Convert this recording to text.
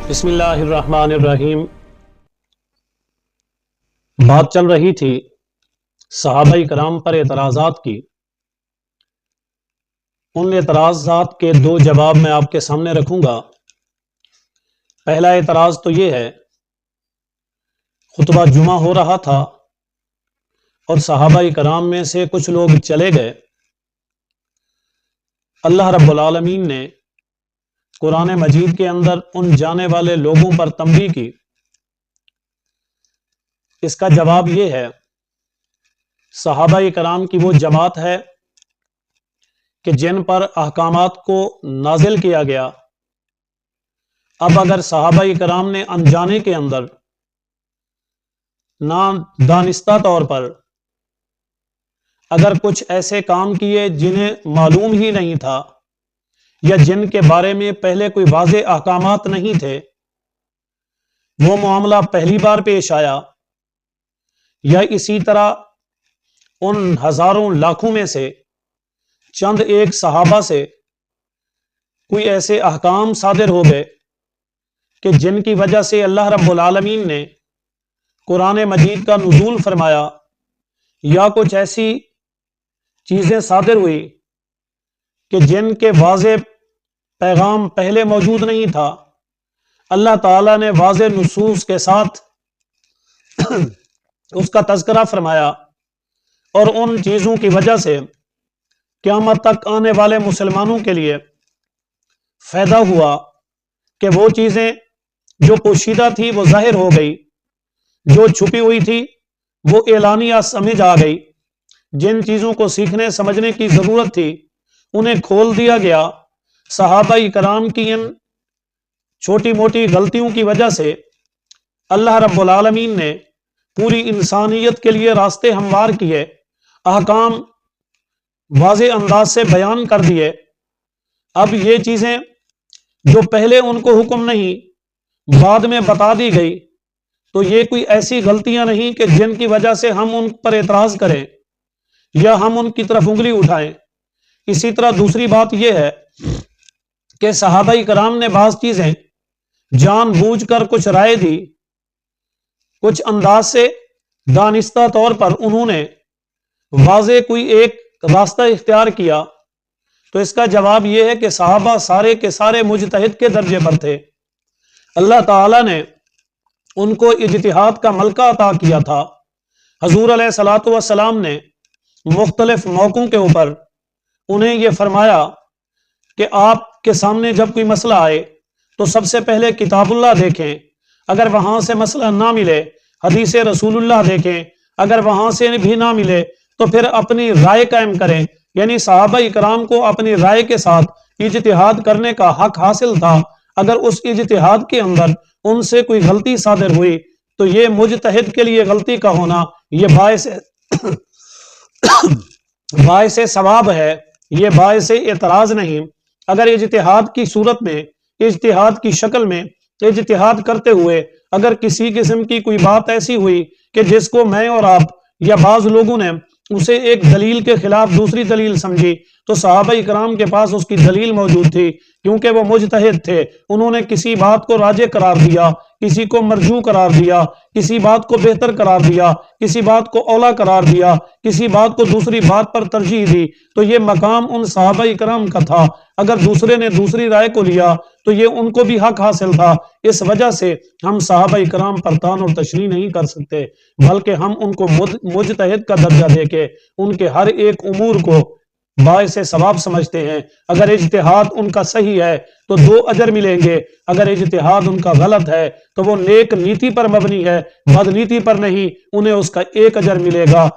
بسم اللہ الرحمن الرحیم۔ بات چل رہی تھی صحابہ کرام پر اعتراضات کی۔ ان اعتراضات کے دو جواب میں آپ کے سامنے رکھوں گا۔ پہلا اعتراض تو یہ ہے، خطبہ جمعہ ہو رہا تھا اور صحابہ کرام میں سے کچھ لوگ چلے گئے۔ اللہ رب العالمین نے قرآن مجید کے اندر ان جانے والے لوگوں پر تنبیہ کی۔ اس کا جواب یہ ہے، صحابہ کرام کی وہ جماعت ہے کہ جن پر احکامات کو نازل کیا گیا۔ اب اگر صحابہ کرام نے انجانے کے اندر نادانستہ طور پر اگر کچھ ایسے کام کیے جنہیں معلوم ہی نہیں تھا یا جن کے بارے میں پہلے کوئی واضح احکامات نہیں تھے، وہ معاملہ پہلی بار پیش آیا، یا اسی طرح ان ہزاروں لاکھوں میں سے چند ایک صحابہ سے کوئی ایسے احکام صادر ہو گئے کہ جن کی وجہ سے اللہ رب العالمین نے قرآن مجید کا نزول فرمایا، یا کچھ ایسی چیزیں صادر ہوئی کہ جن کے واضح پیغام پہلے موجود نہیں تھا۔ اللہ تعالیٰ نے واضح نصوص کے ساتھ اس کا تذکرہ فرمایا، اور ان چیزوں کی وجہ سے قیامت تک آنے والے مسلمانوں کے لیے فائدہ ہوا کہ وہ چیزیں جو پوشیدہ تھی وہ ظاہر ہو گئی، جو چھپی ہوئی تھی وہ اعلانیہ سمجھ آ گئی، جن چیزوں کو سیکھنے سمجھنے کی ضرورت تھی انہیں کھول دیا گیا۔ صحابہ کرام کی ان چھوٹی موٹی غلطیوں کی وجہ سے اللہ رب العالمین نے پوری انسانیت کے لیے راستے ہموار کیے، احکام واضح انداز سے بیان کر دیے۔ اب یہ چیزیں جو پہلے ان کو حکم نہیں بعد میں بتا دی گئی، تو یہ کوئی ایسی غلطیاں نہیں کہ جن کی وجہ سے ہم ان پر اعتراض کریں یا ہم ان کی طرف انگلی اٹھائیں۔ اسی طرح دوسری بات یہ ہے کہ صحابہ کرام نے بعض چیزیں جان بوجھ کر کچھ رائے دی، کچھ انداز سے دانستہ طور پر انہوں نے واضح کوئی ایک راستہ اختیار کیا، تو اس کا جواب یہ ہے کہ صحابہ سارے کے سارے مجتہد کے درجے پر تھے۔ اللہ تعالیٰ نے ان کو اجتہاد کا ملکہ عطا کیا تھا۔ حضور علیہ الصلوۃ والسلام نے مختلف موقعوں کے اوپر انہیں یہ فرمایا کہ آپ کے سامنے جب کوئی مسئلہ آئے تو سب سے پہلے کتاب اللہ دیکھیں، اگر وہاں سے مسئلہ نہ ملے حدیث رسول اللہ دیکھیں، اگر وہاں سے بھی نہ ملے تو پھر اپنی رائے قائم کریں۔ یعنی صحابہ کرام کو اپنی رائے کے ساتھ اجتہاد کرنے کا حق حاصل تھا۔ اگر اس اجتہاد کے اندر ان سے کوئی غلطی صادر ہوئی تو یہ مجتہد کے لیے غلطی کا ہونا یہ باعث ثواب ہے، یہ باعث اعتراض نہیں۔ اگر اجتہاد کی صورت میں، اجتہاد کی شکل میں اجتہاد کرتے ہوئے اگر کسی قسم کی کوئی بات ایسی ہوئی کہ جس کو میں اور آپ یا بعض لوگوں نے اسے ایک دلیل کے خلاف دوسری دلیل سمجھی، تو صحابہ کرام کے پاس اس کی دلیل موجود تھی، کیونکہ وہ مجتہد تھے۔ انہوں نے کسی بات کو راجح قرار دیا، کسی کو مرجوح قرار دیا، کسی بات کو بہتر قرار دیا، کسی بات کو اولا قرار دیا، کسی بات کو دوسری بات پر ترجیح دی، تو یہ مقام ان صحابہ کرام کا تھا۔ اگر دوسرے نے دوسری رائے کو لیا تو یہ ان کو بھی حق حاصل تھا۔ اس وجہ سے ہم صحابہ کرام پر تان اور تشریح نہیں کر سکتے، بلکہ ہم ان کو مجتہد کا درجہ دے کے ان کے ہر ایک امور کو باعث ثواب سمجھتے ہیں۔ اگر اجتہاد ان کا صحیح ہے تو 2 اجر ملیں گے، اگر اجتہاد ان کا غلط ہے تو وہ نیک نیتی پر مبنی ہے، بد نیتی پر نہیں، انہیں اس کا 1 اجر ملے گا۔